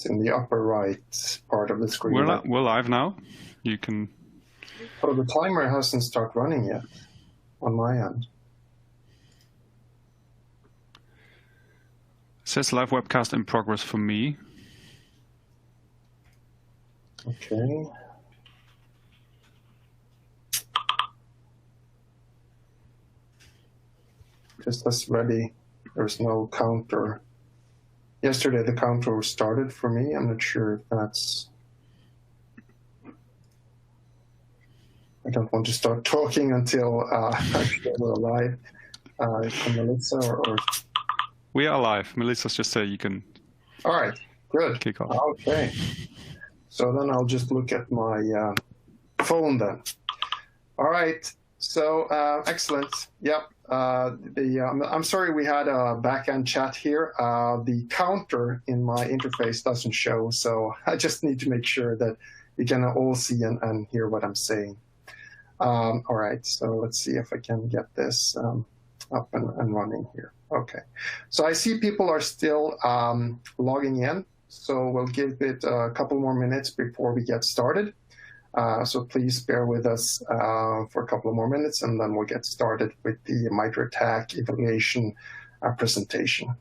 It's in the upper right part of the screen. We're live now. You can. Oh, the timer hasn't started running yet on my end. It says live webcast in progress for me. Okay. Just as ready. There's no counter. Yesterday the counter started for me. I'm not sure if that's. I don't want to start talking until actually we're live. From Melissa or. We are live. Melissa's just said you can. All right. Good. Kick off. Okay. So then I'll just look at my phone then. All right. So excellent. Yep. I'm sorry we had a back-end chat here. The counter in my interface doesn't show, so I just need to make sure that you can all see and hear what I'm saying. All right. So let's see if I can get this up and running here. Okay. So I see people are still logging in. So we'll give it a couple more minutes before we get started. So please bear with us for a couple of more minutes, and then we'll get started with the MITRE ATT&CK Evaluation presentation.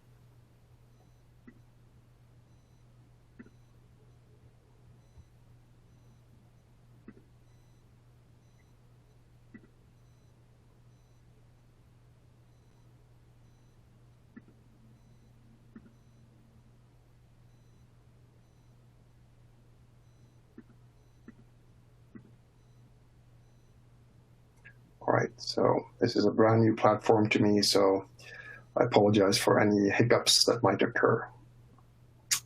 All right, so this is a brand new platform to me, so I apologize for any hiccups that might occur.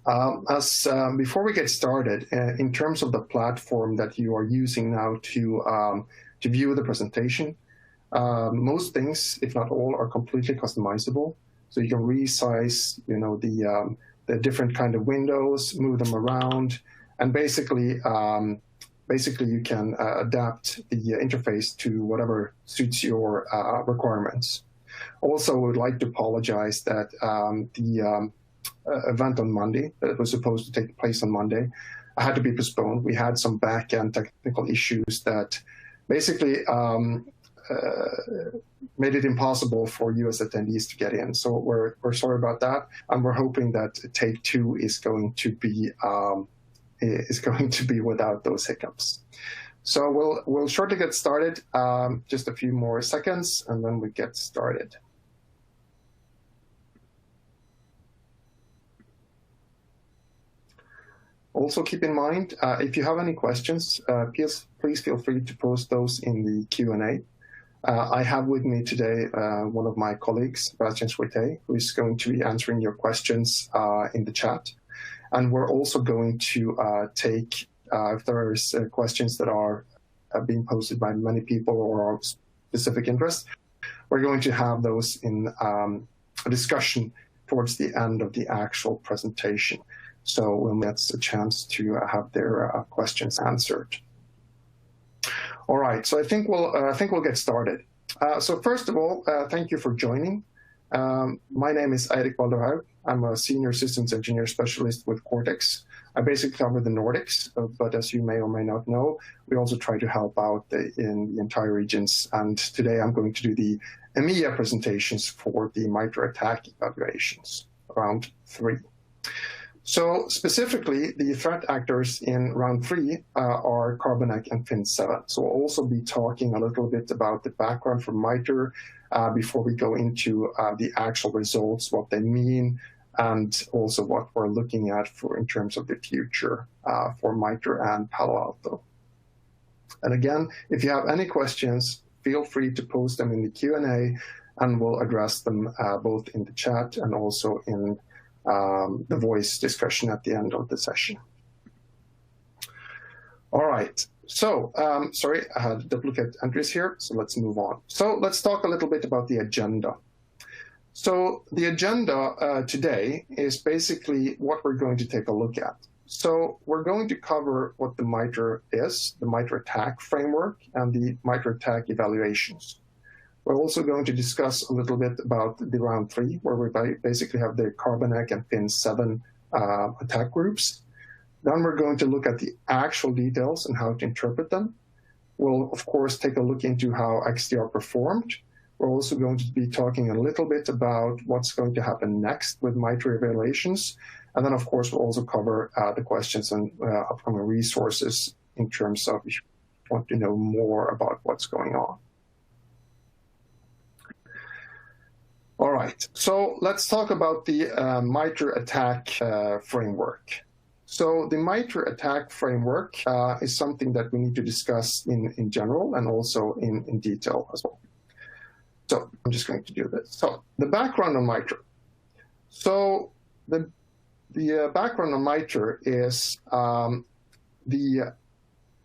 Before we get started, in terms of the platform that you are using now to view the presentation, most things, if not all, are completely customizable. So you can resize, the different kind of windows, move them around, and basically you can adapt the interface to whatever suits your requirements. Also, I would like to apologize that the event on Monday that was supposed to take place on Monday had to be postponed. We had some back-end technical issues that basically made it impossible for US attendees to get in. So we're sorry about that, and we're hoping that take two is going to be without those hiccups. So we'll shortly get started, just a few more seconds, and then we get started. Also keep in mind, if you have any questions, please feel free to post those in the Q&A. I have with me today one of my colleagues, Sebastian Schwete, who is going to be answering your questions in the chat. And we're also going to take, if there is questions that are being posted by many people or of specific interest, we're going to have those in a discussion towards the end of the actual presentation. So when that's a chance to have their questions answered. All right, so I think we'll get started. So first of all, thank you for joining. My name is Eirik Balderhaug. I'm a senior systems engineer specialist with Cortex. I basically cover the Nordics, but as you may or may not know, we also try to help out in the entire regions. And today I'm going to do the EMEA presentations for the MITRE ATT&CK evaluations, round 3. So specifically, the threat actors in round 3 are Carbanek and Fin7. So we'll also be talking a little bit about the background for MITRE before we go into the actual results, what they mean, and also what we're looking at in terms of the future for MITRE and Palo Alto. And again, if you have any questions, feel free to post them in the Q&A, and we'll address them both in the chat and also in the voice discussion at the end of the session. All right. So, sorry, I had duplicate entries here, so let's move on. So let's talk a little bit about the agenda. So the agenda today is basically what we're going to take a look at. So we're going to cover what the MITRE is, the MITRE ATT&CK framework, and the MITRE ATT&CK evaluations. We're also going to discuss a little bit about the round 3, where we basically have the Carbanek and Fin7 attack groups. Then we're going to look at the actual details and how to interpret them. We'll, of course, take a look into how XDR performed. We're also going to be talking a little bit about what's going to happen next with MITRE evaluations. And then, of course, we'll also cover the questions and upcoming resources in terms of if you want to know more about what's going on. All right, so let's talk about the MITRE ATT&CK framework. So the MITRE ATT&CK framework is something that we need to discuss in general and also in detail as well. So I'm just going to do this. So the background on MITRE. So the background on MITRE is the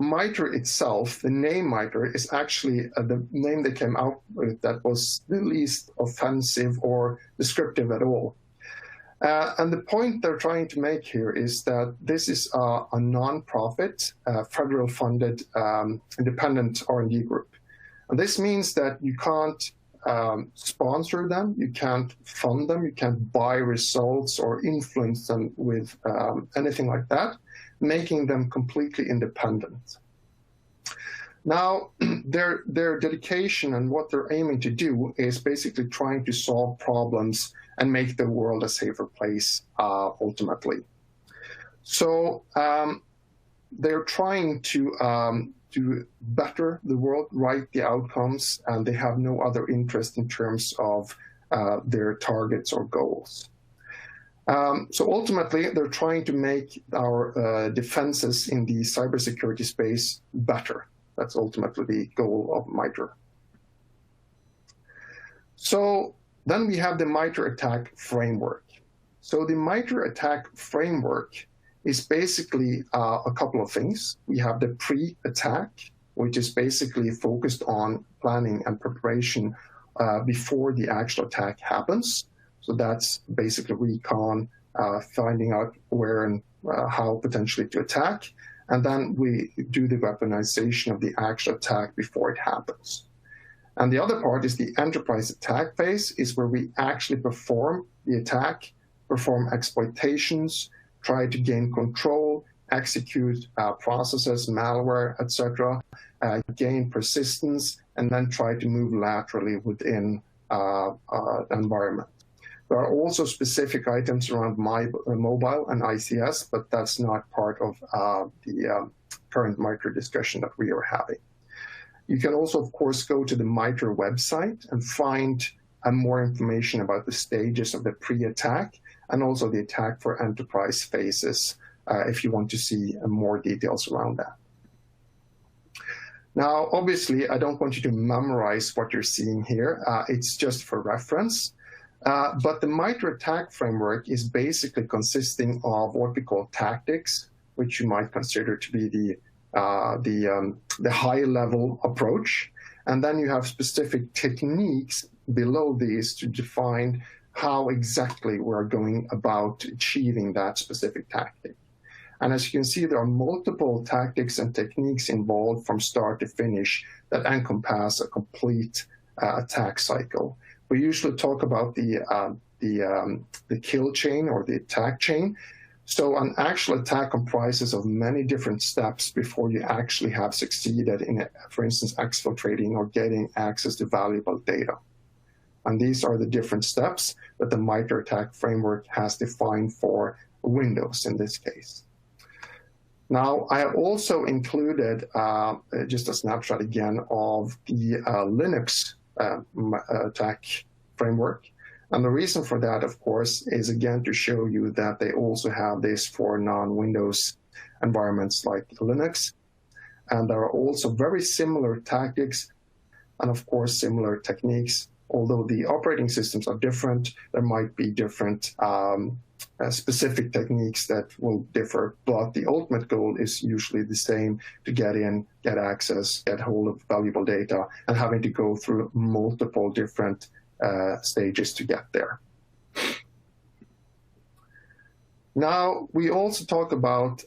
MITRE itself, the name MITRE, is actually the name they came out with that was the least offensive or descriptive at all. And the point they're trying to make here is that this is a non-profit, federal-funded, independent R&D group. And this means that you can't sponsor them, you can't fund them, you can't buy results or influence them with anything like that, making them completely independent. Now, their dedication and what they're aiming to do is basically trying to solve problems and make the world a safer place, ultimately. So they're trying to better the world, right the outcomes, and they have no other interest in terms of their targets or goals. So ultimately, they're trying to make our defenses in the cybersecurity space better. That's ultimately the goal of MITRE. So then we have the MITRE ATT&CK framework. So the MITRE ATT&CK framework is basically a couple of things. We have the pre-attack, which is basically focused on planning and preparation before the actual attack happens. So that's basically recon, finding out where and how potentially to attack. And then we do the weaponization of the actual attack before it happens. And the other part is the enterprise attack phase, is where we actually perform the attack, perform exploitations, try to gain control, execute processes, malware, etc., gain persistence, and then try to move laterally within the environment. There are also specific items around mobile and ICS, but that's not part of the current MITRE discussion that we are having. You can also, of course, go to the MITRE website and find more information about the stages of the pre-attack and also the attack for enterprise phases if you want to see more details around that. Now, obviously, I don't want you to memorize what you're seeing here. It's just for reference. But the MITRE ATT&CK framework is basically consisting of what we call tactics, which you might consider to be the high-level approach. And then you have specific techniques below these to define how exactly we're going about achieving that specific tactic. And as you can see, there are multiple tactics and techniques involved from start to finish that encompass a complete attack cycle. We usually talk about the kill chain or the attack chain. So an actual attack comprises of many different steps before you actually have succeeded in, for instance, exfiltrating or getting access to valuable data. And these are the different steps that the MITRE ATT&CK framework has defined for Windows in this case. Now, I have also included just a snapshot again of the Linux attack framework. And the reason for that, of course, is again to show you that they also have this for non-Windows environments like Linux. And there are also very similar tactics and, of course, similar techniques. Although the operating systems are different, there might be different specific techniques that will differ, but the ultimate goal is usually the same: to get in, get access, get hold of valuable data, and having to go through multiple different stages to get there. Now, we also talk about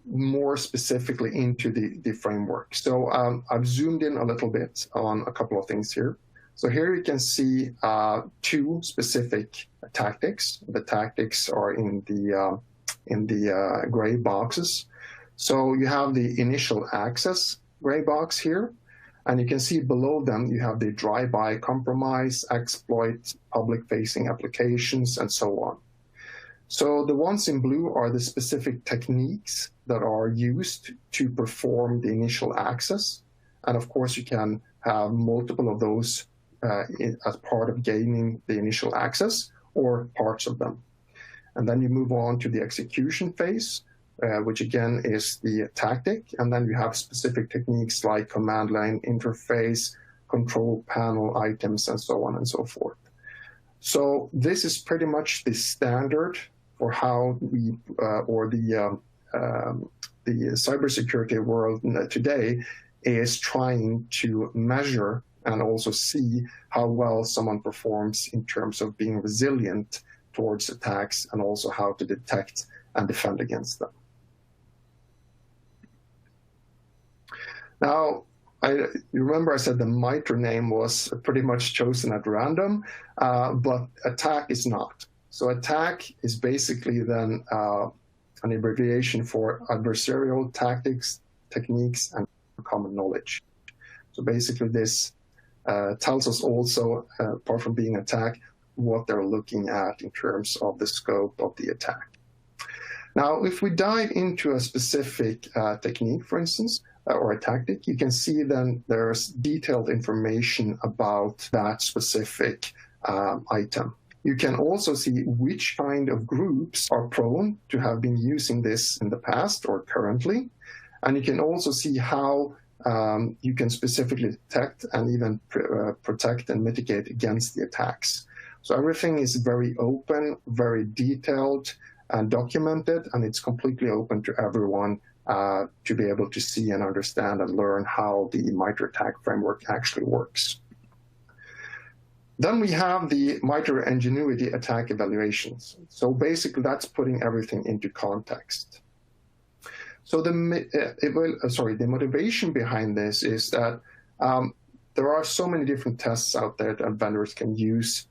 more specifically into the framework. So I've zoomed in a little bit on a couple of things here. So here you can see two specific tactics. The tactics are in in the gray boxes. So you have the initial access gray box here, and you can see below them you have the drive-by compromise, exploit, public-facing applications, and so on. So the ones in blue are the specific techniques that are used to perform the initial access. And of course, you can have multiple of those as part of gaining the initial access or parts of them. And then you move on to the execution phase, which again is the tactic. And then you have specific techniques like command line interface, control panel items, and so on and so forth. So this is pretty much the standard for how we, or the cybersecurity world today is trying to measure and also see how well someone performs in terms of being resilient towards attacks and also how to detect and defend against them. Now, you remember I said the MITRE name was pretty much chosen at random, but attack is not. So attack is basically then an abbreviation for adversarial tactics, techniques, and common knowledge. So basically this tells us also, apart from being attack, what they're looking at in terms of the scope of the attack. Now, if we dive into a specific technique, for instance, or a tactic, you can see then there's detailed information about that specific item. You can also see which kind of groups are prone to have been using this in the past or currently. And you can also see how you can specifically detect and even protect and mitigate against the attacks. So everything is very open, very detailed and documented, and it's completely open to everyone to be able to see and understand and learn how the MITRE ATT&CK framework actually works. Then we have the MITRE Ingenuity attack evaluations. So basically that's putting everything into context. So the motivation behind this is that there are so many different tests out there that vendors can use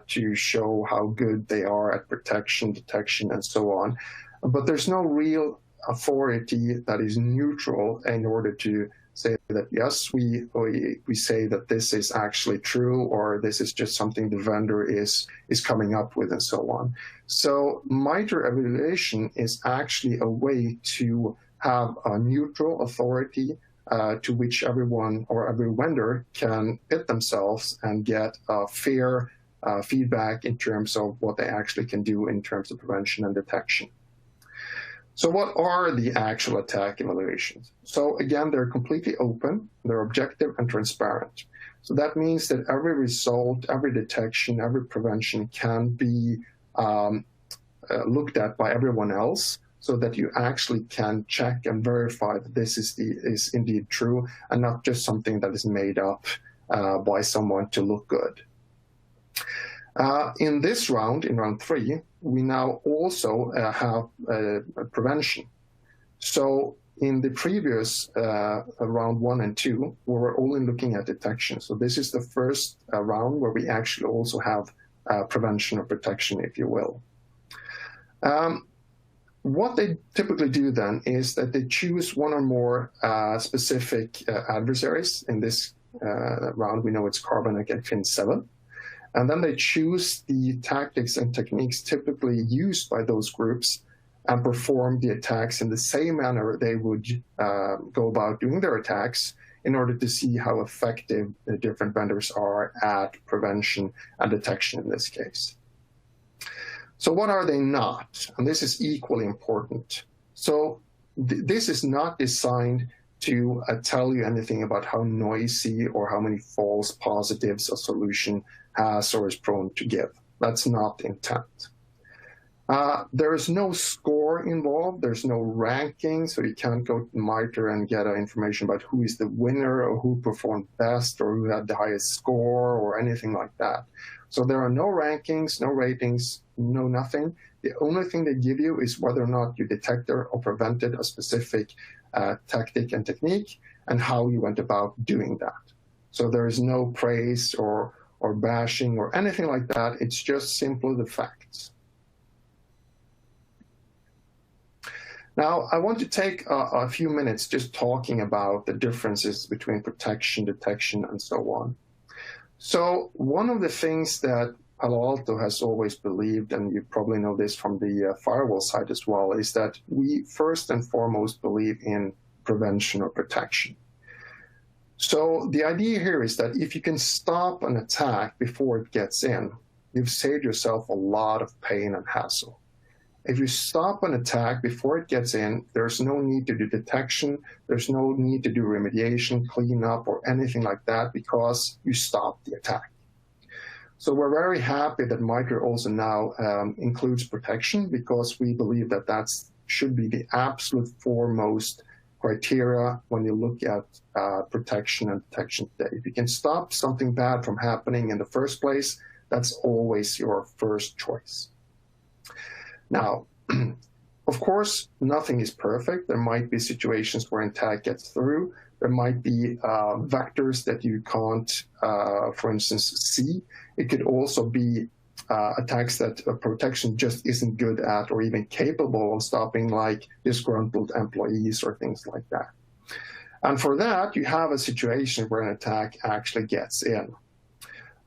to show how good they are at protection, detection, and so on. But there's no real authority that is neutral in order to say that, yes, we say that this is actually true, or this is just something the vendor is coming up with, and so on. So MITRE evaluation is actually a way to have a neutral authority to which everyone or every vendor can pit themselves and get fair feedback in terms of what they actually can do in terms of prevention and detection. So what are the actual attack evaluations? So again, they're completely open, they're objective and transparent. So that means that every result, every detection, every prevention can be looked at by everyone else, so that you actually can check and verify that this is indeed true and not just something that is made up by someone to look good. In this round, in round 3, we now also have prevention. So in the previous round 1 and 2, we were only looking at detection. So this is the first round where we actually also have prevention or protection, if you will. What they typically do then is that they choose one or more specific adversaries. In this round, we know it's Carbonic and Fin7. And then they choose the tactics and techniques typically used by those groups and perform the attacks in the same manner they would go about doing their attacks in order to see how effective the different vendors are at prevention and detection in this case. So what are they not? And this is equally important. So this is not designed to tell you anything about how noisy or how many false positives a solution has or is prone to give. That's not the intent. There is no score involved. There's no ranking, so you can't go to MITRE and get information about who is the winner or who performed best or who had the highest score or anything like that. So there are no rankings, no ratings, no nothing. The only thing they give you is whether or not you detected or prevented a specific tactic and technique and how you went about doing that. So there is no praise or bashing or anything like that. It's just simply the facts. Now, I want to take a few minutes just talking about the differences between protection, detection, and so on. So one of the things that Palo Alto has always believed, and you probably know this from the firewall side as well, is that we first and foremost believe in prevention or protection. So the idea here is that if you can stop an attack before it gets in, you've saved yourself a lot of pain and hassle. If you stop an attack before it gets in, there's no need to do detection, there's no need to do remediation, cleanup, or anything like that because you stopped the attack. So we're very happy that MITRE also now includes protection because we believe that that should be the absolute foremost criteria when you look at protection and detection today. If you can stop something bad from happening in the first place, that's always your first choice. Now, of course, nothing is perfect. There might be situations where an attack gets through. There might be vectors that you can't, for instance, see. It could also be attacks that protection just isn't good at or even capable of stopping, like disgruntled employees or things like that. And for that, you have a situation where an attack actually gets in.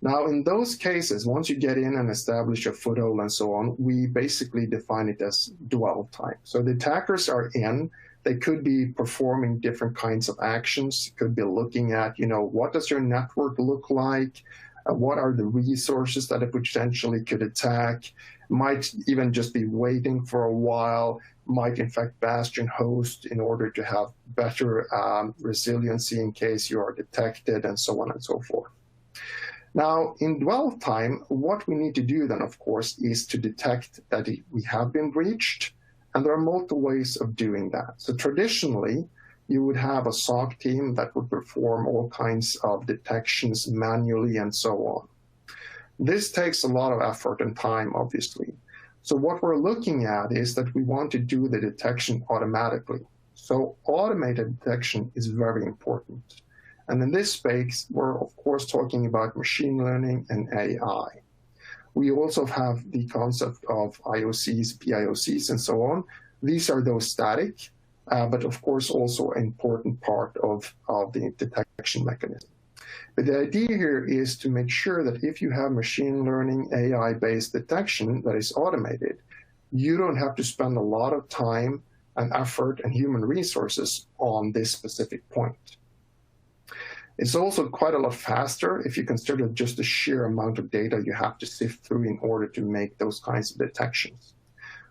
Now, in those cases, once you get in and establish a foothold and so on, we basically define it as dwell time. So the attackers are in. They could be performing different kinds of actions. Could be looking at, what does your network look like? What are the resources that it potentially could attack? Might even just be waiting for a while. Might in fact bastion host in order to have better resiliency in case you are detected, and so on and so forth. Now, in dwell time, what we need to do then, of course, is to detect that we have been breached, and there are multiple ways of doing that. So traditionally, you would have a SOC team that would perform all kinds of detections manually and so on. This takes a lot of effort and time, obviously. So what we're looking at is that we want to do the detection automatically. So automated detection is very important. And in this space, we're of course talking about machine learning and AI. We also have the concept of IOCs, PIOCs, and so on. These are those static, but of course also an important part of the detection mechanism. But the idea here is to make sure that if you have machine learning, AI-based detection that is automated, you don't have to spend a lot of time and effort and human resources on this specific point. It's also quite a lot faster if you consider just the sheer amount of data you have to sift through in order to make those kinds of detections.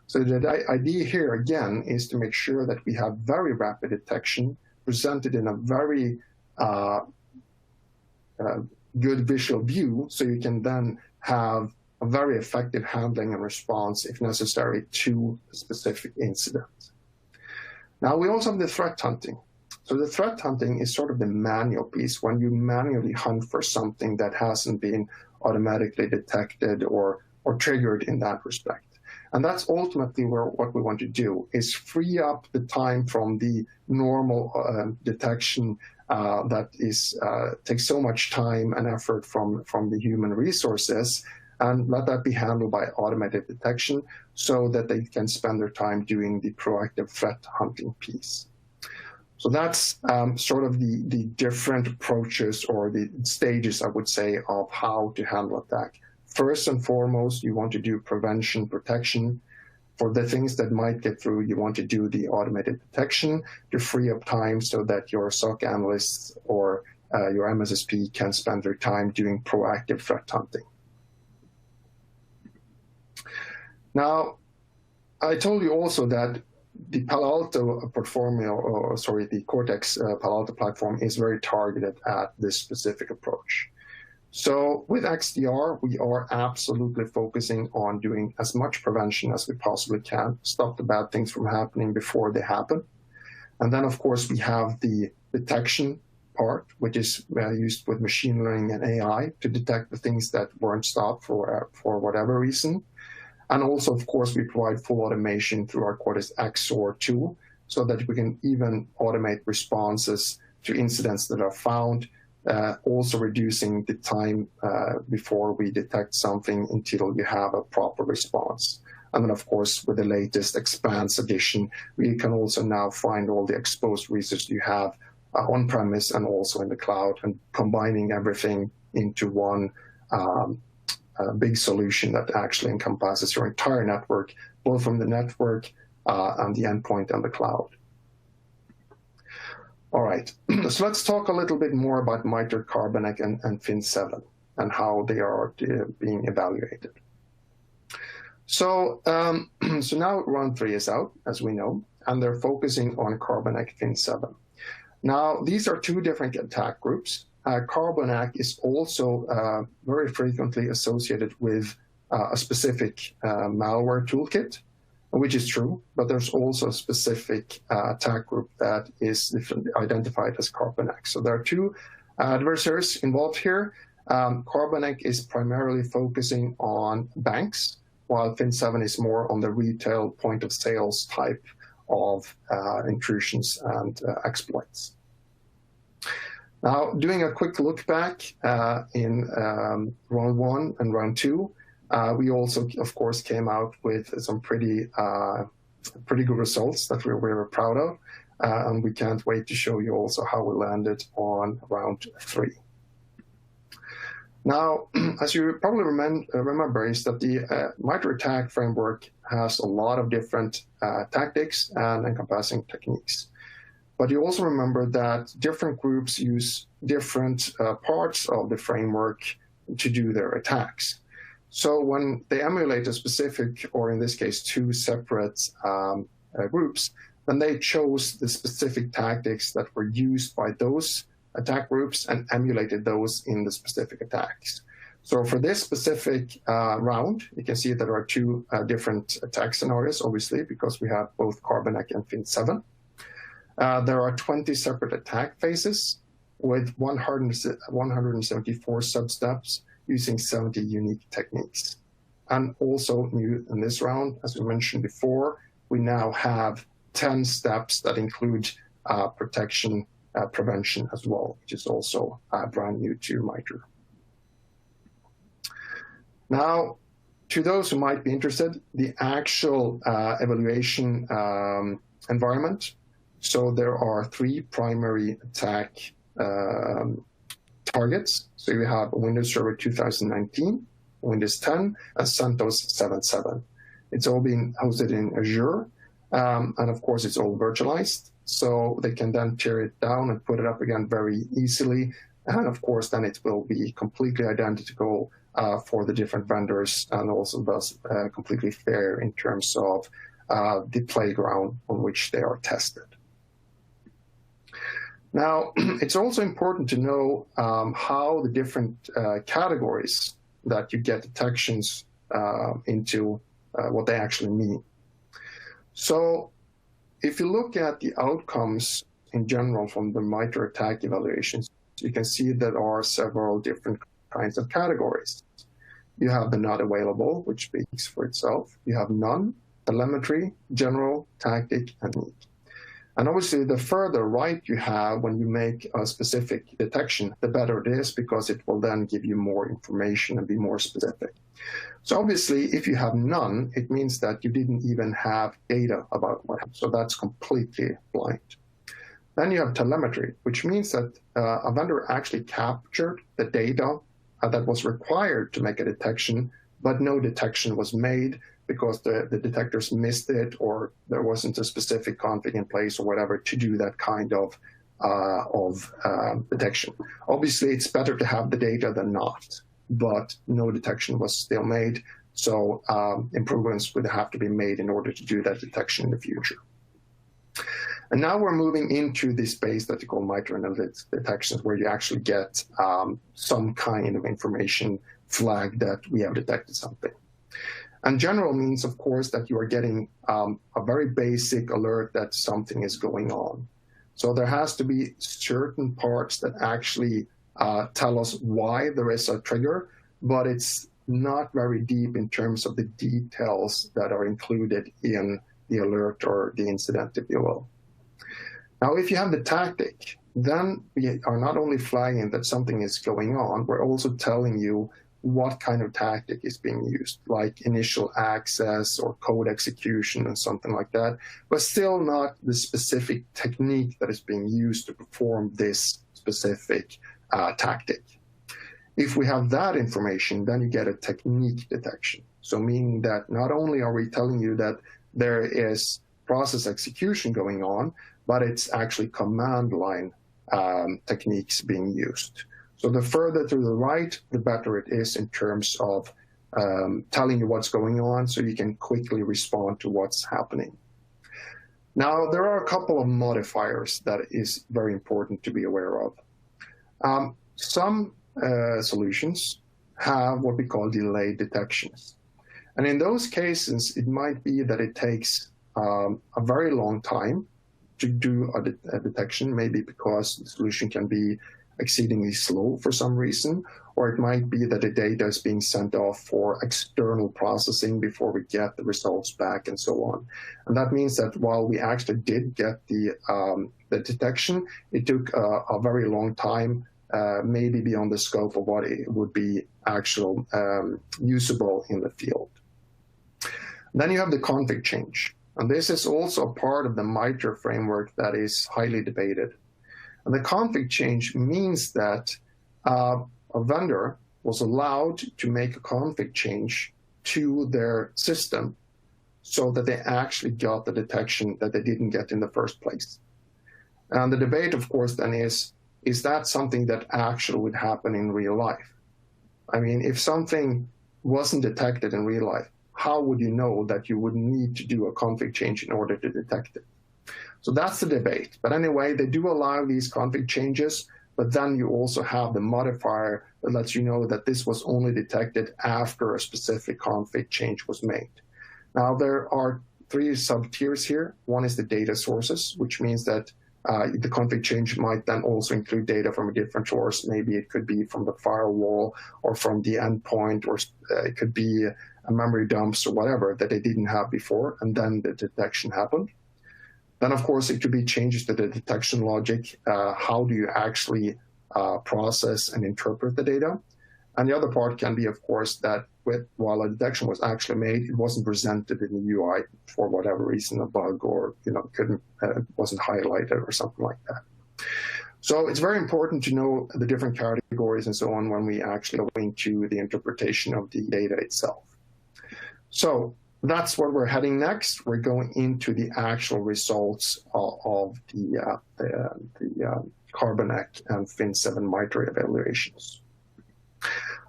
So the idea here, again, is to make sure that we have very rapid detection presented in a very good visual view, so you can then have a very effective handling and response, if necessary, to a specific incident. Now, we also have the threat hunting. So the threat hunting is sort of the manual piece when you manually hunt for something that hasn't been automatically detected or triggered in that respect. And that's ultimately what we want to do, is free up the time from the normal detection that takes so much time and effort from the human resources, and let that be handled by automated detection so that they can spend their time doing the proactive threat hunting piece. So that's sort of the different approaches or the stages, I would say, of how to handle attack. First and foremost, you want to do prevention, protection. For the things that might get through, you want to do the automated detection to free up time so that your SOC analysts or your MSSP can spend their time doing proactive threat hunting. Now, I told you also that the Palo Alto portfolio, the Cortex Palo Alto platform is very targeted at this specific approach. So with XDR, we are absolutely focusing on doing as much prevention as we possibly can, stop the bad things from happening before they happen. And then, of course, we have the detection part, which is used with machine learning and AI to detect the things that weren't stopped for whatever reason. And also, of course, we provide full automation through our Cortex XDR tool so that we can even automate responses to incidents that are found, also reducing the time before we detect something until we have a proper response. And then, of course, with the latest Expanse edition, we can also now find all the exposed research you have on-premise and also in the cloud, and combining everything into one big solution that actually encompasses your entire network, both from the network and the endpoint and the cloud. All right, so let's talk a little bit more about MITRE, Carbanek, and Fin7 and how they are being evaluated. So, so now round 3 is out, as we know, and they're focusing on Carbanek Fin7. Now, these are 2 different attack groups. Carbanek is also very frequently associated with a specific malware toolkit, which is true, but there's also a specific attack group that is identified as Carbanek. So there are 2 adversaries involved here. Carbanek is primarily focusing on banks, while Fin7 is more on the retail point of sales type of intrusions and exploits. Now, doing a quick look back in round 1 and round 2, we also, of course, came out with some pretty good results that we were proud of, and we can't wait to show you also how we landed on round 3. Now, as you probably remember, is that the MITRE ATT&CK framework has a lot of different tactics and encompassing techniques. But you also remember that different groups use different parts of the framework to do their attacks. So when they emulate a specific, or in this case, 2 separate groups, then they chose the specific tactics that were used by those attack groups and emulated those in the specific attacks. So for this specific round, you can see there are 2 different attack scenarios, obviously, because we have both Carbanek and Fin7. There are 20 separate attack phases with 174 sub-steps using 70 unique techniques. And also new in this round, as we mentioned before, we now have 10 steps that include protection prevention as well, which is also brand new to MITRE. Now, to those who might be interested, the actual evaluation environment. So there are 3 primary attack targets. So you have Windows Server 2019, Windows 10, and CentOS 7.7. It's all being hosted in Azure, and of course it's all virtualized. So they can then tear it down and put it up again very easily. And of course, then it will be completely identical for the different vendors, and also thus completely fair in terms of the playground on which they are tested. Now, it's also important to know how the different categories that you get detections into, what they actually mean. So if you look at the outcomes in general from the MITRE ATT&CK evaluations, you can see there are several different kinds of categories. You have the not available, which speaks for itself. You have none, telemetry, general, tactic, and unique. And obviously, the further right you have when you make a specific detection, the better it is, because it will then give you more information and be more specific. So obviously, if you have none, it means that you didn't even have data about what happened. So that's completely blind. Then you have telemetry, which means that a vendor actually captured the data that was required to make a detection, but no detection was made because the detectors missed it, or there wasn't a specific config in place or whatever to do that kind of detection. Obviously, it's better to have the data than not, but no detection was still made. So improvements would have to be made in order to do that detection in the future. And now we're moving into this space that you call MITRE analytics detections, where you actually get some kind of information flag that we have detected something. And general means, of course, that you are getting a very basic alert that something is going on. So there has to be certain parts that actually tell us why there is a trigger, but it's not very deep in terms of the details that are included in the alert or the incident, if you will. Now, if you have the tactic, then we are not only flagging that something is going on, we're also telling you what kind of tactic is being used, like initial access or code execution and something like that, but still not the specific technique that is being used to perform this specific tactic. If we have that information, then you get a technique detection. So meaning that not only are we telling you that there is process execution going on, but it's actually command line techniques being used. So the further to the right, the better it is in terms of telling you what's going on so you can quickly respond to what's happening. Now, there are a couple of modifiers that is very important to be aware of. Some solutions have what we call delayed detections. And in those cases, it might be that it takes a very long time to do a detection, maybe because the solution can be exceedingly slow for some reason, or it might be that the data is being sent off for external processing before we get the results back and so on. And that means that while we actually did get the detection, it took a very long time, maybe beyond the scope of what it would be actual usable in the field. Then you have the config change. And this is also part of the MITRE framework that is highly debated. And the config change means that a vendor was allowed to make a config change to their system so that they actually got the detection that they didn't get in the first place. And the debate, of course, then is that something that actually would happen in real life? I mean, if something wasn't detected in real life, how would you know that you would need to do a config change in order to detect it? So that's the debate. But anyway, they do allow these config changes, but then you also have the modifier that lets you know that this was only detected after a specific config change was made. Now, there are three sub-tiers here. One is the data sources, which means that the config change might then also include data from a different source. Maybe it could be from the firewall or from the endpoint, or it could be a memory dumps or whatever that they didn't have before, and then the detection happened. Then, of course, it could be changes to the detection logic. How do you actually process and interpret the data? And the other part can be, of course, that while a detection was actually made, it wasn't presented in the UI for whatever reason, a bug, or wasn't highlighted or something like that. So it's very important to know the different categories and so on when we actually go into the interpretation of the data itself. So that's where we're heading next. We're going into the actual results of the CARB-NECK and FIN7 MITRE evaluations.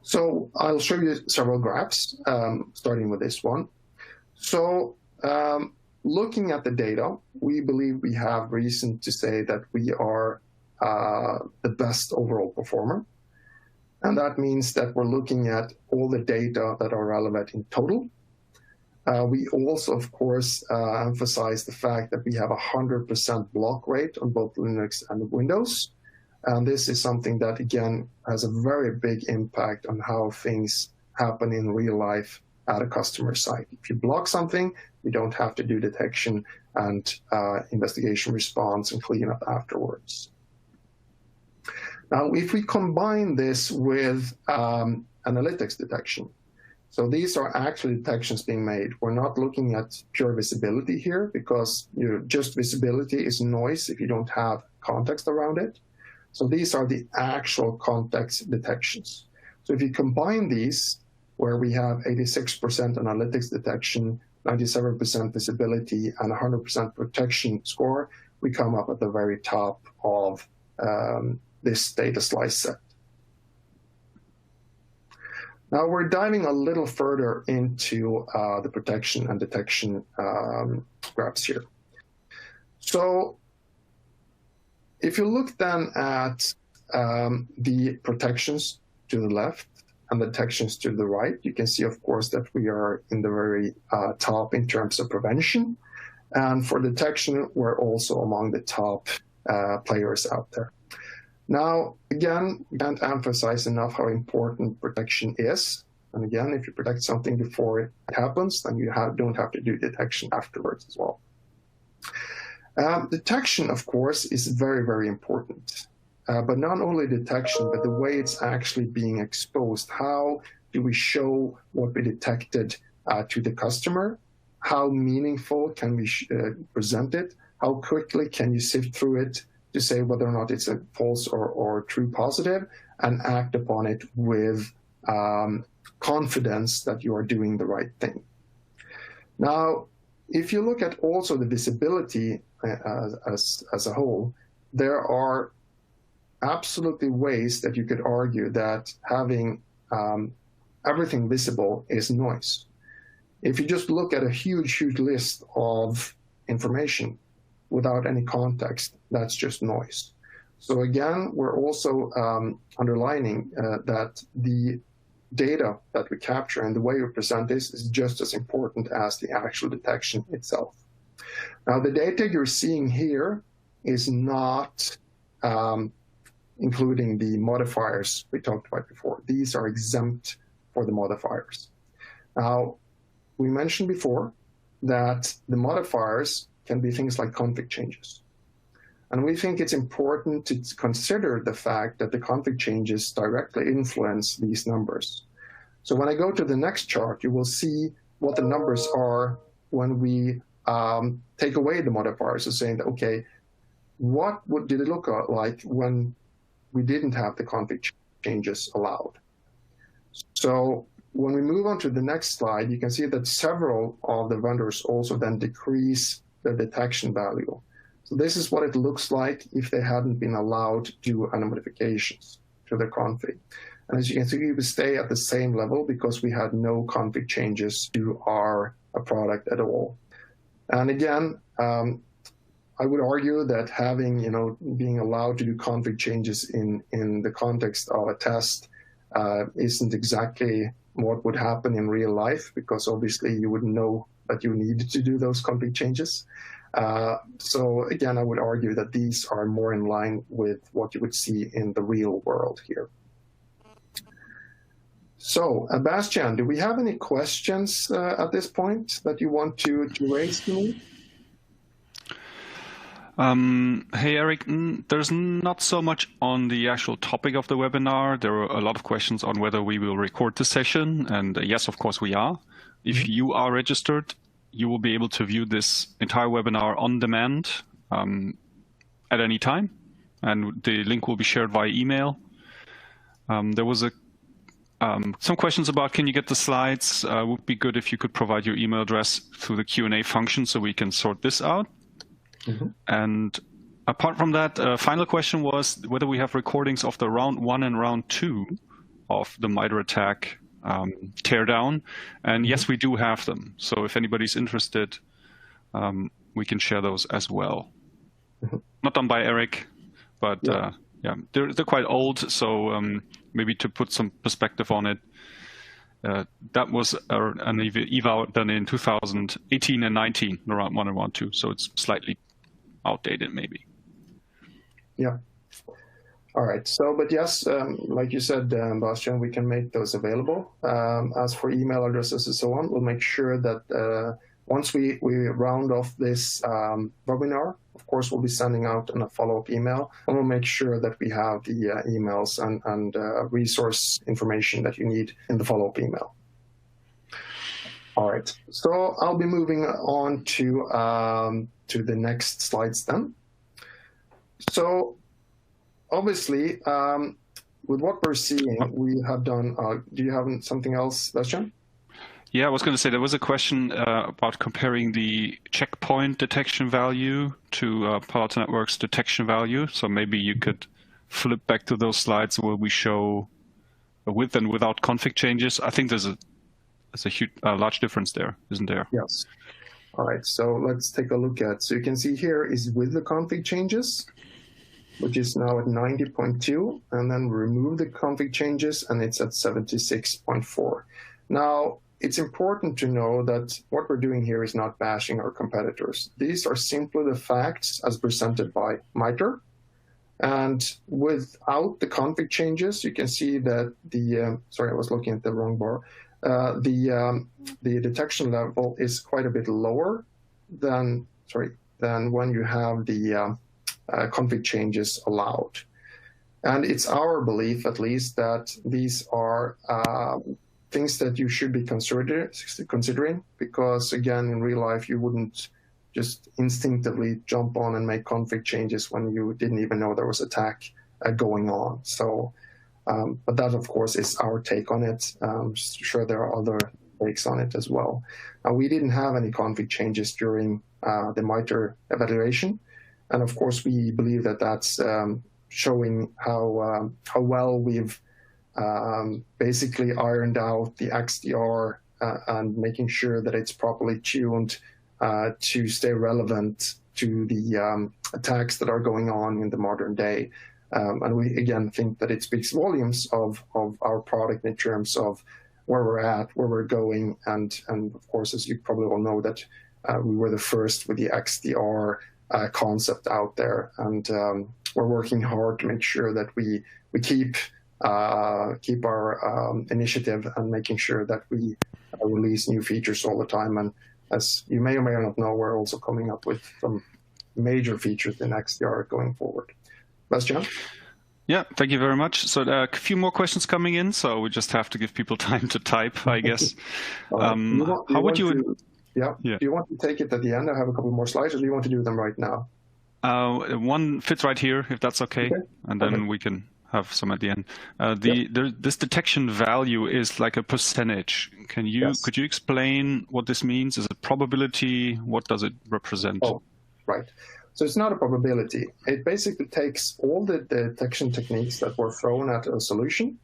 So I'll show you several graphs, starting with this one. So looking at the data, we believe we have reason to say that we are the best overall performer. And that means that we're looking at all the data that are relevant in total. We also, of course, emphasize the fact that we have 100% block rate on both Linux and Windows. And this is something that, again, has a very big impact on how things happen in real life at a customer site. If you block something, you don't have to do detection and investigation response and cleanup afterwards. Now, if we combine this with analytics detection, so these are actually detections being made. We're not looking at pure visibility here, because just visibility is noise if you don't have context around it. So these are the actual context detections. So if you combine these, where we have 86% analytics detection, 97% visibility, and 100% protection score, we come up at the very top of this data slice set. Now we're diving a little further into the protection and detection graphs here. So if you look then at the protections to the left and the detections to the right, you can see, of course, that we are in the very top in terms of prevention. And for detection, we're also among the top players out there. Now, again, we can't emphasize enough how important protection is. And again, if you protect something before it happens, then you don't have to do detection afterwards as well. Detection, of course, is very, very important. But not only detection, but the way it's actually being exposed, how do we show what we detected to the customer? How meaningful can we present it? How quickly can you sift through it to say whether or not it's a false or true positive, and act upon it with confidence that you are doing the right thing? Now, if you look at also the visibility as a whole, there are absolutely ways that you could argue that having everything visible is noise. If you just look at a huge list of information without any context, that's just noise. So again, we're also underlining that the data that we capture and the way we present this is just as important as the actual detection itself. Now, the data you're seeing here is not including the modifiers we talked about before. These are exempt for the modifiers. Now, we mentioned before that the modifiers can be things like config changes. And we think it's important to consider the fact that the config changes directly influence these numbers. So when I go to the next chart, you will see what the numbers are when we take away the modifiers. So saying that, okay, what did it look like when we didn't have the config changes allowed? So when we move on to the next slide, you can see that several of the vendors also then decrease the detection value. So this is what it looks like if they hadn't been allowed to do any modifications to their config. And as you can see, we stay at the same level because we had no config changes to our product at all. And again, I would argue that having, being allowed to do config changes in the context of a test isn't exactly what would happen in real life, because obviously you wouldn't know that you needed to do those config changes. So again, I would argue that these are more in line with what you would see in the real world here. So, Bastian, do we have any questions at this point that you want to raise to me? Hey, Eric, there's not so much on the actual topic of the webinar. There are a lot of questions on whether we will record the session. And yes, of course we are. If you are registered, you will be able to view this entire webinar on demand at any time. And the link will be shared via email. There was some questions about, can you get the slides? Would be good if you could provide your email address through the Q&A function so we can sort this out. And apart from that, final question was whether we have recordings of the round 1 and round 2 of the MITRE ATT&CK teardown. And yes, we do have them. So if anybody's interested, we can share those as well. Not done by Eric, but yeah, they're quite old. So maybe to put some perspective on it, that was an eval done in 2018 and 19, round 1 and round 2. So it's slightly outdated, maybe. Yeah. All right. So, but yes, like you said, Bastian, we can make those available. As for email addresses and so on, we'll make sure that once we round off this webinar, of course, we'll be sending out a follow-up email, and we'll make sure that we have the emails and resource information that you need in the follow-up email. All right. So I'll be moving on to the next slides then. So obviously, with what we're seeing, we have done, do you have something else, Bastian? Yeah, I was going to say there was a question about comparing the checkpoint detection value to Palo Alto Networks detection value. So maybe you could flip back to those slides where we show with and without config changes. I think there's a large difference there, isn't there? Yes. All right, so let's take a look at, so you can see here is with the config changes, which is now at 90.2, and then remove the config changes, and it's at 76.4. Now, it's important to know that what we're doing here is not bashing our competitors. These are simply the facts as presented by MITRE. And without the config changes, you can see that the, sorry, I was looking at the wrong bar. The detection level is quite a bit lower than when you have the config changes allowed. And it's our belief, at least, that these are things that you should be considering, because again, in real life, you wouldn't just instinctively jump on and make config changes when you didn't even know there was attack going on. So, but that of course is our take on it. Sure, there are other takes on it as well. We didn't have any config changes during the MITRE evaluation, and of course we believe that that's showing how well we've basically ironed out the XDR and making sure that it's properly tuned to stay relevant to the attacks that are going on in the modern day. And we, again, think that it speaks volumes of our product in terms of where we're at, where we're going, and of course, as you probably all know, that we were the first with the XDR concept out there, and we're working hard to make sure that we keep our initiative and making sure that we release new features all the time. And as you may or may not know, we're also coming up with some major features in XDR going forward. Bastian? Yeah, thank you very much. So there are a few more questions coming in, so we just have to give people time to type, I guess. How would you... Yeah. Do you want to take it at the end? I have a couple more slides, or do you want to do them right now? One fits right here, if that's okay, and then we can have some at the end. This detection value is like a percentage. Could you explain what this means? Is it probability? What does it represent? Oh, right. So it's not a probability. It basically takes all the detection techniques that were thrown at a solution,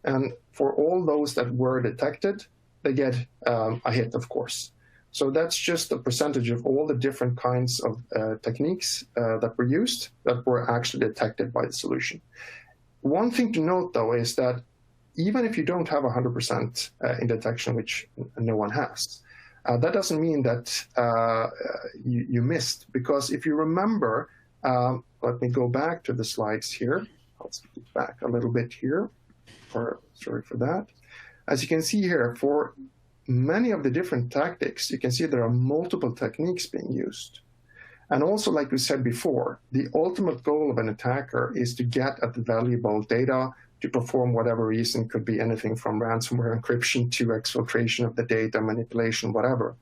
and for all those that were detected, they get a hit, of course. So that's just a percentage of all the different kinds of techniques that were used that were actually detected by the solution. One thing to note, though, is that even if you don't have 100% in detection, which no one has, that doesn't mean that you missed. Because if you remember, let me go back to the slides here. I'll skip back a little bit here. Sorry for that. As you can see here, for many of the different tactics, you can see there are multiple techniques being used. And also, like we said before, the ultimate goal of an attacker is to get at the valuable data to perform whatever reason. Could be anything from ransomware encryption to exfiltration of the data, manipulation, whatever.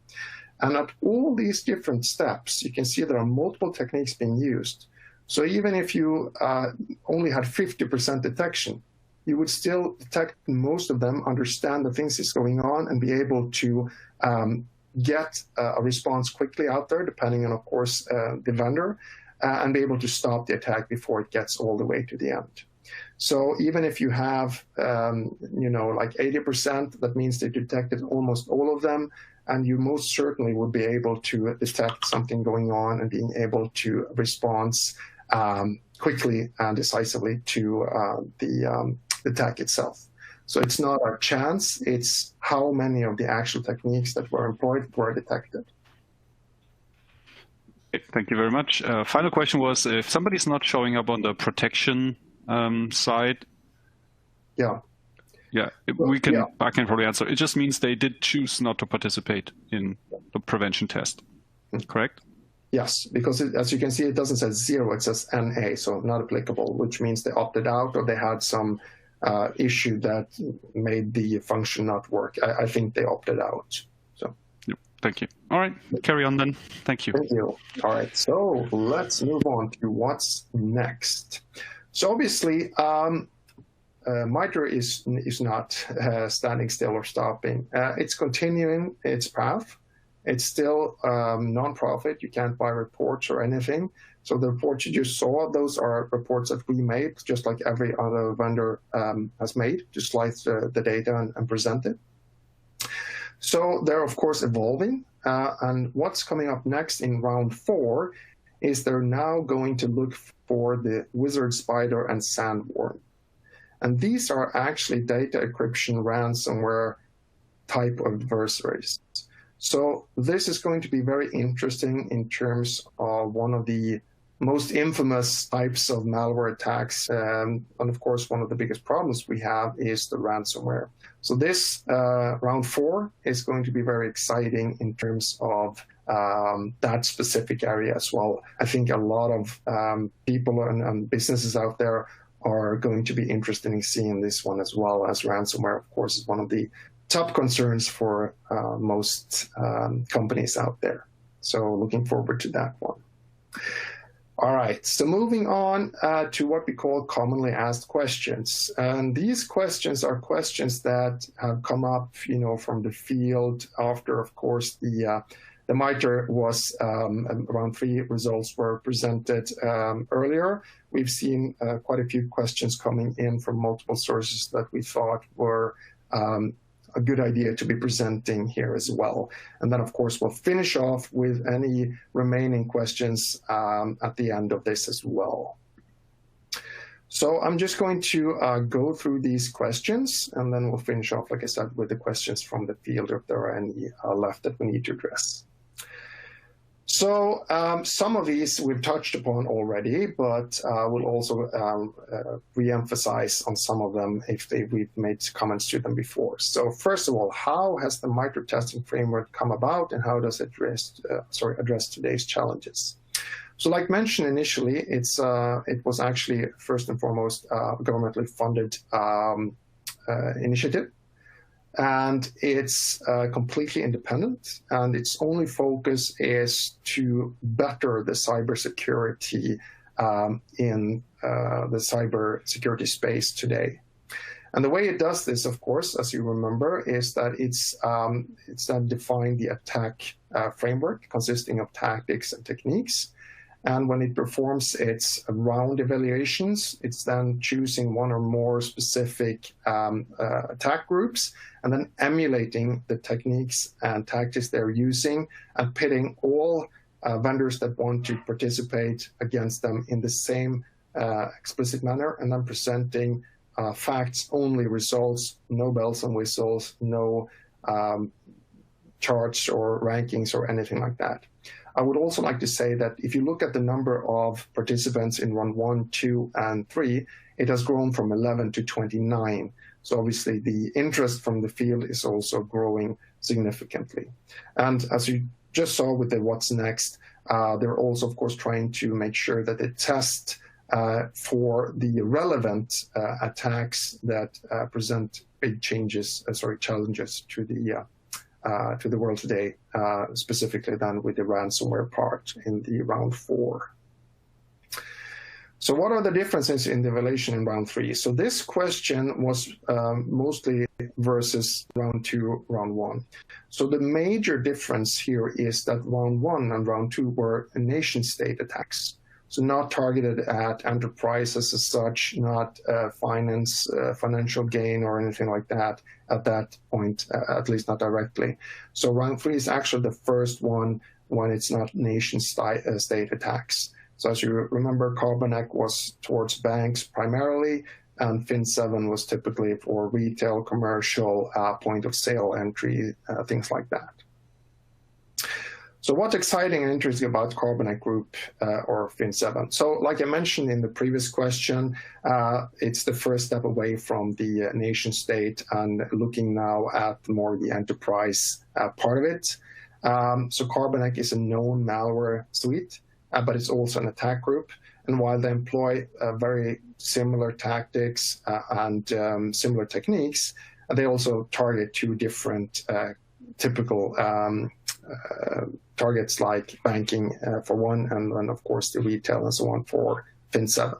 And at all these different steps, you can see there are multiple techniques being used. So even if you only had 50% detection, you would still detect most of them, understand the things that's going on, and be able to get a response quickly out there, depending on, of course, the vendor, and be able to stop the attack before it gets all the way to the end. So even if you have, like 80%, that means they detected almost all of them, and you most certainly would be able to detect something going on and being able to respond quickly and decisively to the attack itself. So it's not our chance, it's how many of the actual techniques that were employed were detected. Thank you very much. Final question was, if somebody's not showing up on the protection side, I can probably answer. It just means they did choose not to participate in the prevention test, correct? Yes, because as you can see, it doesn't say 0, it says NA, so not applicable, which means they opted out or they had some issue that made the function not work. I think they opted out. So. Yep. Thank you. All right, carry on then. Thank you. Thank you. All right, so let's move on to what's next. So obviously, MITRE is not standing still or stopping. It's continuing its path. It's still non-profit. You can't buy reports or anything. So the reports you just saw, those are reports that we made, just like every other vendor has made, to slice the data and present it. So they're, of course, evolving. And what's coming up next in round 4 is they're now going to look for the wizard, spider, and sandworm. And these are actually data encryption ransomware type of adversaries. So this is going to be very interesting in terms of one of the most infamous types of malware attacks. And of course, one of the biggest problems we have is the ransomware. So this round 4 is going to be very exciting in terms of that specific area as well. I think a lot of people and businesses out there are going to be interested in seeing this one as well, as ransomware, of course, is one of the top concerns for most companies out there. So looking forward to that one. All right, so moving on to what we call commonly asked questions. And these questions are questions that have come up, from the field after, of course, the MITRE was round 3 results were presented earlier. We've seen quite a few questions coming in from multiple sources that we thought were a good idea to be presenting here as well. And then, of course, we'll finish off with any remaining questions at the end of this as well. So I'm just going to go through these questions, and then we'll finish off, like I said, with the questions from the field if there are any left that we need to address. So some of these we've touched upon already, but we'll also re-emphasize on some of them if we've made comments to them before. So first of all, how has the MITRE testing framework come about, and how does it address today's challenges? So like mentioned initially, it was actually first and foremost a governmentally funded initiative. And it's completely independent, and its only focus is to better the cybersecurity in the cybersecurity space today. And the way it does this, of course, as you remember, is that it's then defined the attack framework consisting of tactics and techniques. And when it performs its round evaluations, it's then choosing one or more specific attack groups and then emulating the techniques and tactics they're using and pitting all vendors that want to participate against them in the same explicit manner, and then presenting facts-only results, no bells and whistles, no charts or rankings or anything like that. I would also like to say that if you look at the number of participants in round 1, 2, and 3, it has grown from 11 to 29. So obviously the interest from the field is also growing significantly. And as you just saw with the what's next, they're also, of course, trying to make sure that they test for the relevant attacks that present big challenges to the world today, specifically then with the ransomware part in the round 4. So what are the differences in the evaluation in round 3? So this question was mostly versus round 2, round 1. So the major difference here is that round 1 and round 2 were nation-state attacks. So not targeted at enterprises as such, not financial gain or anything like that at that point, at least not directly. So round 3 is actually the first one when it's not nation-state attacks. So as you remember, Carbanek was towards banks primarily, and Fin7 was typically for retail, commercial, point of sale entry, things like that. So what's exciting and interesting about Carbanek Group or Fin7? So like I mentioned in the previous question, it's the first step away from the nation state and looking now at more the enterprise part of it. So Carbanek is a known malware suite, but it's also an attack group. And while they employ very similar tactics and similar techniques, they also target 2 different typical targets like banking for one, and then of course the retail and so on for Fin7.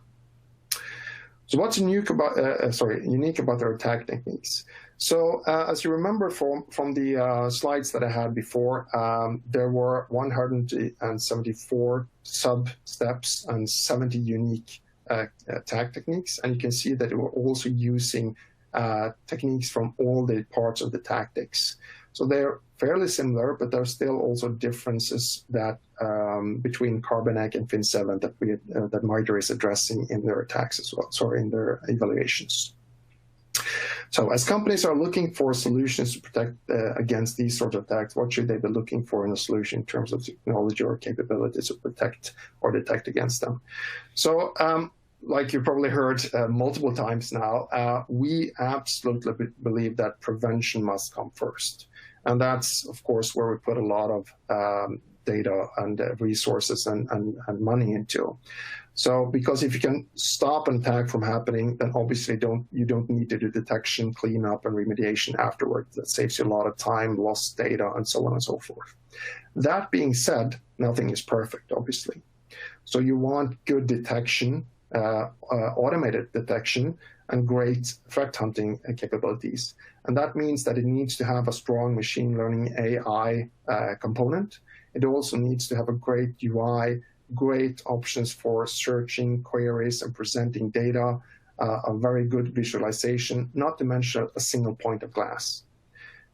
So what's unique about their attack techniques? So as you remember from the slides that I had before, there were 174 sub-steps and 70 unique attack techniques, and you can see that they were also using techniques from all the parts of the tactics. So they're fairly similar, but there are still also differences that between Carbanek and Fin7 that MITRE is addressing in their attacks as well, in their evaluations. So as companies are looking for solutions to protect against these sorts of attacks, what should they be looking for in a solution in terms of technology or capabilities to protect or detect against them? So like you probably heard multiple times now, we absolutely believe that prevention must come first. And that's, of course, where we put a lot of data and resources and money into. So because if you can stop an attack from happening, then obviously you don't need to do detection, cleanup, and remediation afterwards. That saves you a lot of time, lost data, and so on and so forth. That being said, nothing is perfect, obviously. So you want good detection, automated detection, and great threat hunting capabilities. And that means that it needs to have a strong machine learning AI component. It also needs to have a great UI, great options for searching queries and presenting data, a very good visualization, not to mention a single point of glass.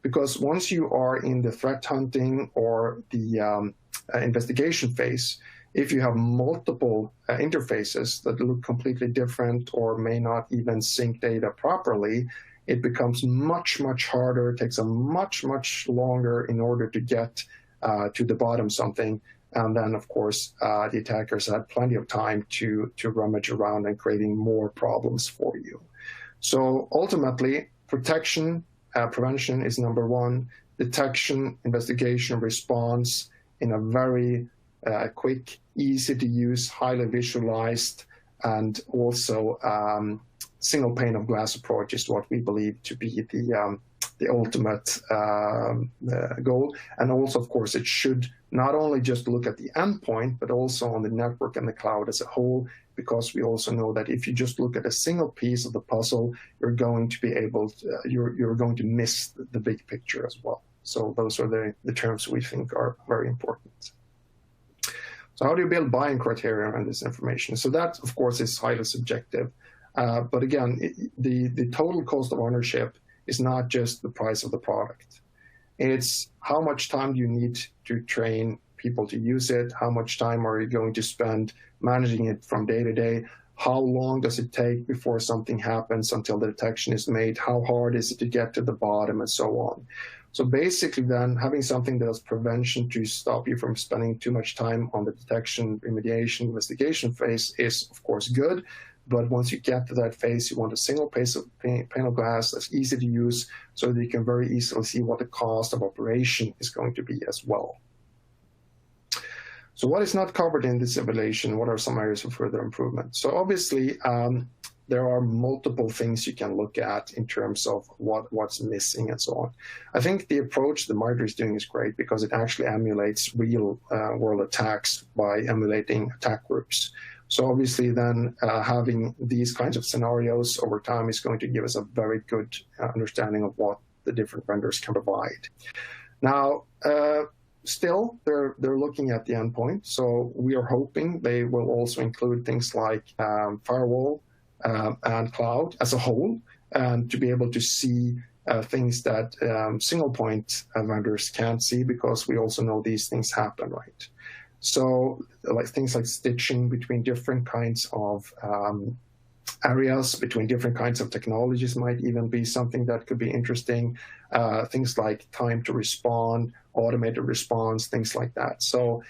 Because once you are in the threat hunting or the investigation phase, if you have multiple interfaces that look completely different or may not even sync data properly, it becomes much, much harder. It takes a much, much longer in order to get to the bottom of something. And then, of course, the attackers had plenty of time to rummage around and creating more problems for you. So ultimately, protection, prevention is number one. Detection, investigation, response in a very quick, easy to use, highly visualized, and also single pane of glass approach is what we believe to be the ultimate goal. And also, of course, it should not only just look at the endpoint, but also on the network and the cloud as a whole, because we also know that if you just look at a single piece of the puzzle, you're going to be able to, you're going to miss the big picture as well. So those are the terms we think are very important. So how do you build buy-in criteria on this information? So that, of course, is highly subjective. But again, the total cost of ownership is not just the price of the product. It's how much time do you need to train people to use it? How much time are you going to spend managing it from day to day? How long does it take before something happens until the detection is made? How hard is it to get to the bottom, and so on? So basically then, having something that has prevention to stop you from spending too much time on the detection, remediation, investigation phase is, of course, good. But once you get to that phase, you want a single pane of glass that's easy to use so that you can very easily see what the cost of operation is going to be as well. So what is not covered in this evaluation? What are some areas of further improvement? So obviously, there are multiple things you can look at in terms of what's missing and so on. I think the approach that MITRE is doing is great because it actually emulates real world attacks by emulating attack groups. So obviously then having these kinds of scenarios over time is going to give us a very good understanding of what the different vendors can provide. Now, still, they're looking at the endpoint. So we are hoping they will also include things like firewall and cloud as a whole, and to be able to see things that single point vendors can't see, because we also know these things happen, right? So like things like stitching between different kinds of areas, between different kinds of technologies might even be something that could be interesting. Things like time to respond, automated response, things like that. So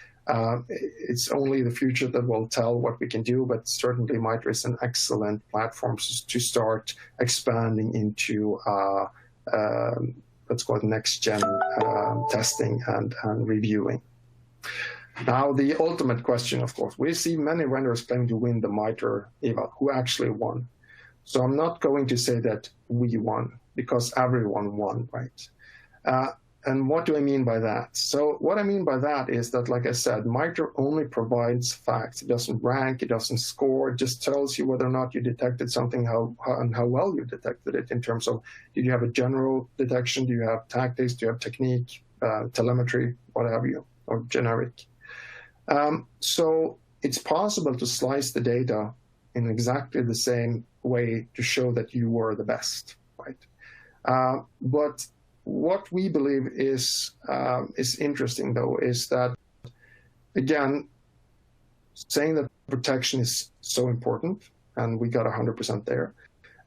it's only the future that will tell what we can do, but certainly MITRE is an excellent platform to start expanding into, let's call it next-gen testing and reviewing. Now, the ultimate question, of course, we see many vendors claiming to win the MITRE eval. Who actually won? So I'm not going to say that we won, because everyone won, right? And what do I mean by that? So what I mean by that is that, like I said, MITRE only provides facts. It doesn't rank, it doesn't score, it just tells you whether or not you detected something and how well you detected it, in terms of, did you have a general detection, do you have tactics, do you have technique, telemetry, what have you, or generic. So it's possible to slice the data in exactly the same way to show that you were the best, right? But what we believe is interesting, though, is that, again, saying that protection is so important, and we got 100% there,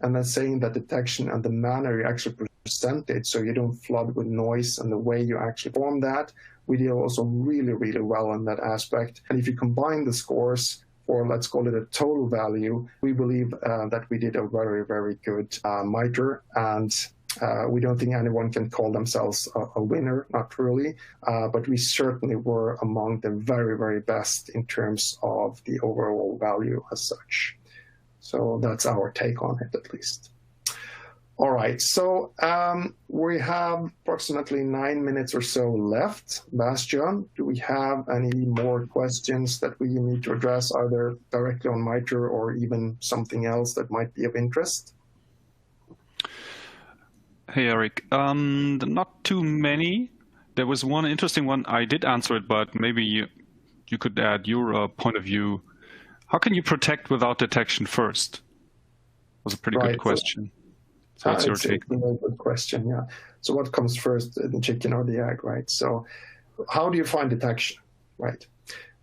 and then saying that detection and the manner you actually present it, so you don't flood with noise, and the way you actually form that, we did also really, really well in that aspect. And if you combine the scores for, let's call it a total value, we believe that we did a very, very good MITRE. And We don't think anyone can call themselves a winner, not really, but we certainly were among the very, very best in terms of the overall value as such. So that's our take on it, at least. All right, so we have approximately 9 minutes or so left. Bastian, do we have any more questions that we need to address, either directly on MITRE or even something else that might be of interest? Hey, Eric. Not too many. There was one interesting one. I did answer it, but maybe you could add your point of view. How can you protect without detection first? Was a pretty good question. So what's your take? It's a very good question, yeah. So what comes first, the chicken or the egg, right? So how do you find detection, right?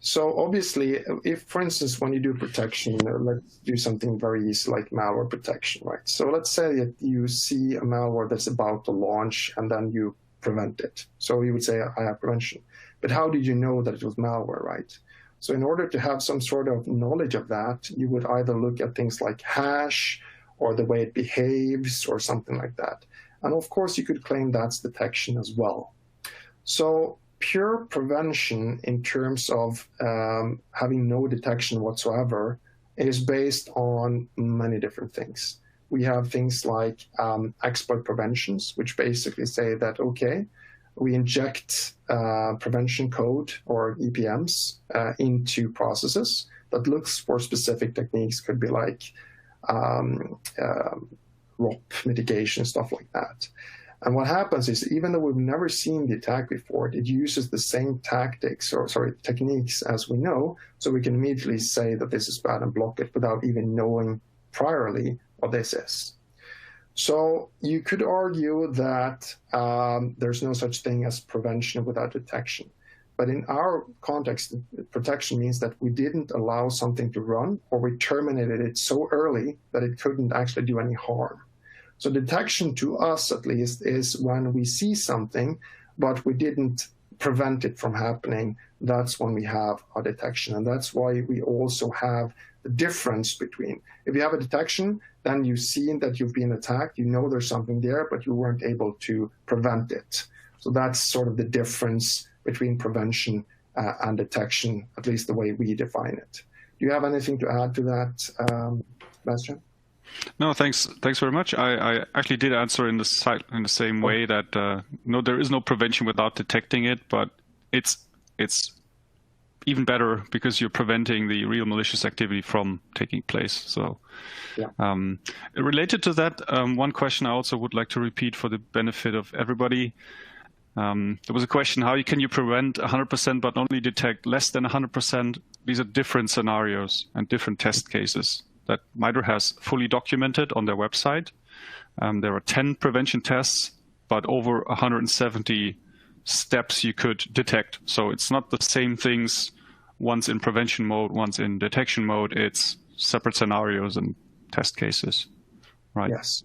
So obviously, if, for instance, when you do protection, let's do something very easy like malware protection, right? So let's say that you see a malware that's about to launch and then you prevent it. So you would say, I have prevention. But how did you know that it was malware, right? So in order to have some sort of knowledge of that, you would either look at things like hash or the way it behaves or something like that. And of course, you could claim that's detection as well. So pure prevention in terms of having no detection whatsoever is based on many different things. We have things like exploit preventions, which basically say that, okay, we inject prevention code or EPMs into processes that looks for specific techniques, could be like ROP mitigation, stuff like that. And what happens is, even though we've never seen the attack before, it uses the same tactics, or techniques as we know, so we can immediately say that this is bad and block it without even knowing priorly what this is. So you could argue that there's no such thing as prevention without detection. But in our context, protection means that we didn't allow something to run, or we terminated it so early that it couldn't actually do any harm. So detection to us, at least, is when we see something, but we didn't prevent it from happening. That's when we have a detection. And that's why we also have the difference between, if you have a detection, then you've seen that you've been attacked, you know there's something there, but you weren't able to prevent it. So that's sort of the difference between prevention and detection, at least the way we define it. Do you have anything to add to that, Bastian? No, thanks very much. I actually did answer in the same way that no, there is no prevention without detecting it, but it's even better because you're preventing the real malicious activity from taking place. So, yeah. Related to that, one question I also would like to repeat for the benefit of everybody. There was a question: how can you prevent 100% but only detect less than 100%? These are different scenarios and different test cases that MITRE has fully documented on their website. There are 10 prevention tests, but over 170 steps you could detect. So it's not the same things, once in prevention mode, once in detection mode. It's separate scenarios and test cases, right? Yes.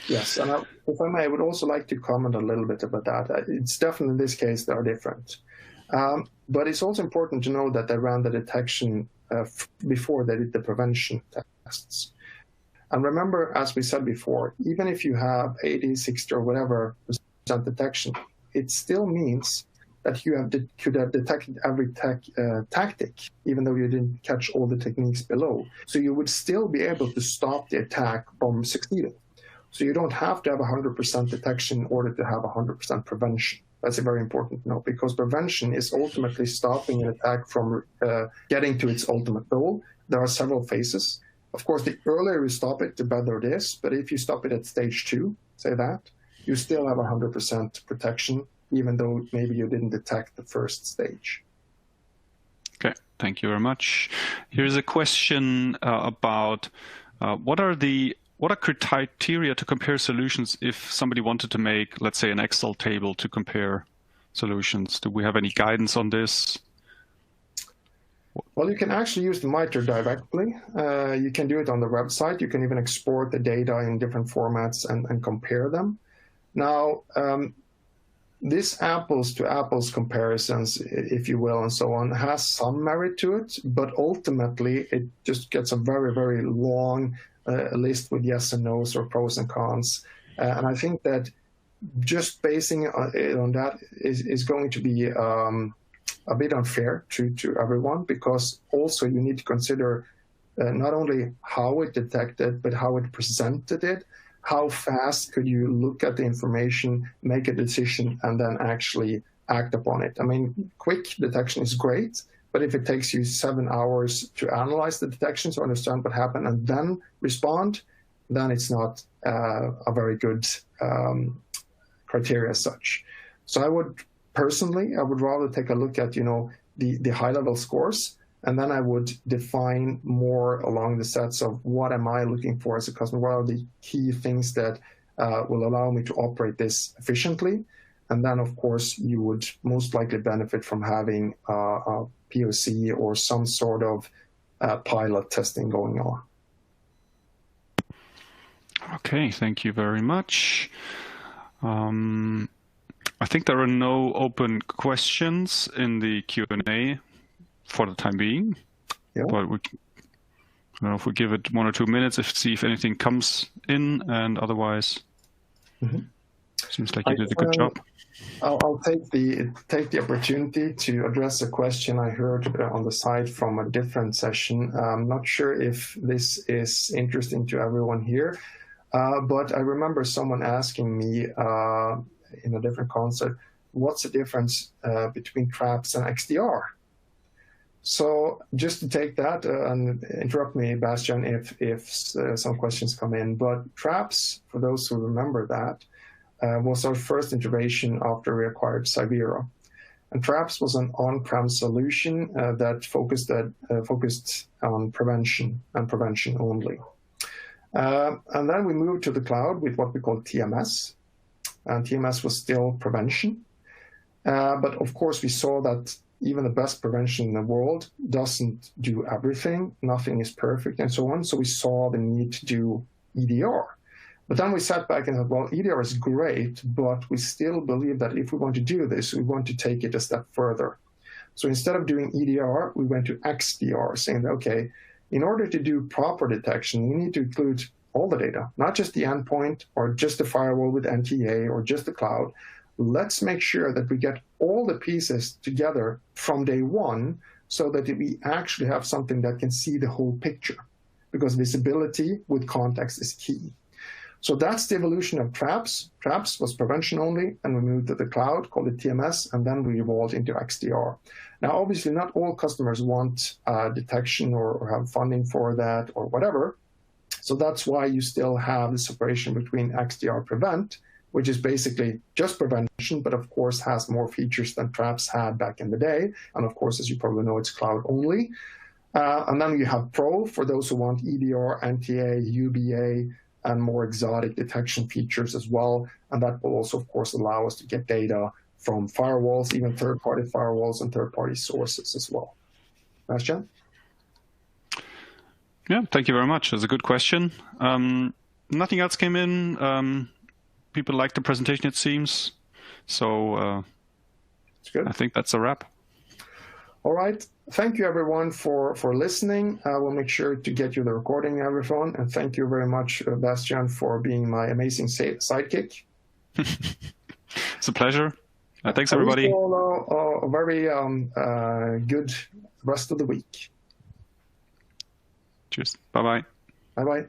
Yes, and if I may, I would also like to comment a little bit about that. It's definitely in this case, they are different. But it's also important to know that they ran the detection before they did the prevention tests. And remember, as we said before, even if you have 80, 60 or whatever % detection, it still means that you could have detected every tactic, even though you didn't catch all the techniques below. So you would still be able to stop the attack from succeeding. So you don't have to have 100% detection in order to have 100% prevention. That's a very important note, because prevention is ultimately stopping an attack from getting to its ultimate goal. There are several phases. Of course, the earlier you stop it, the better it is. But if you stop it at stage 2, say that, you still have 100% protection, even though maybe you didn't detect the first stage. Okay, thank you very much. Here's a question about what are criteria to compare solutions if somebody wanted to make, let's say, an Excel table to compare solutions? Do we have any guidance on this? Well, you can actually use the MITRE directly. You can do it on the website. You can even export the data in different formats and compare them. Now, this apples to apples comparisons, if you will, and so on, has some merit to it, but ultimately it just gets a very, very long list with yes and no's or pros and cons. And I think that just basing it on that is going to be a bit unfair to everyone, because also you need to consider not only how it detected, but how it presented it. How fast could you look at the information, make a decision, and then actually act upon it? I mean, quick detection is great, but if it takes you 7 hours to analyze the detections or understand what happened and then respond, then it's not a very good criteria as such. So I would rather take a look at, the high-level scores, and then I would define more along the sets of what am I looking for as a customer, what are the key things that will allow me to operate this efficiently. And then, of course, you would most likely benefit from having a POC or some sort of pilot testing going on. Okay, thank you very much. I think there are no open questions in the Q&A for the time being. Yeah. But I don't know if we give it 1 or 2 minutes, see if anything comes in, and otherwise, seems like you did a good job. I'll take the opportunity to address a question I heard on the side from a different session. I'm not sure if this is interesting to everyone here, but I remember someone asking me in a different concept, what's the difference between traps and XDR? So just to take that, and interrupt me, Bastian, if some questions come in, but traps, for those who remember that, was our first integration after we acquired Cyvera. And traps was an on-prem solution that focused on prevention and prevention only. And then we moved to the cloud with what we call TMS. And TMS was still prevention. But of course, we saw that even the best prevention in the world doesn't do everything. Nothing is perfect and so on. So we saw the need to do EDR. But then we sat back and said, well, EDR is great, but we still believe that if we want to do this, we want to take it a step further. So instead of doing EDR, we went to XDR, saying, okay, in order to do proper detection, we need to include all the data, not just the endpoint or just the firewall with NTA or just the cloud. Let's make sure that we get all the pieces together from day one so that we actually have something that can see the whole picture, because visibility with context is key. So that's the evolution of traps. Traps was prevention only, and we moved to the cloud, called it TMS, and then we evolved into XDR. Now, obviously, not all customers want detection or have funding for that or whatever. So that's why you still have the separation between XDR Prevent, which is basically just prevention, but of course has more features than traps had back in the day. And of course, as you probably know, it's cloud only. And then you have Pro for those who want EDR, NTA, UBA, and more exotic detection features as well. And that will also, of course, allow us to get data from firewalls, even third-party firewalls and third-party sources as well. Bastian? Yeah, thank you very much. That's a good question. Nothing else came in. People like the presentation, it seems. So good. I think that's a wrap. All right. Thank you, everyone, for listening. I will make sure to get you the recording on your phone. And thank you very much, Bastian, for being my amazing sidekick. It's a pleasure. Thanks, everybody. I wish you all a very good rest of the week. Cheers. Bye-bye. Bye-bye.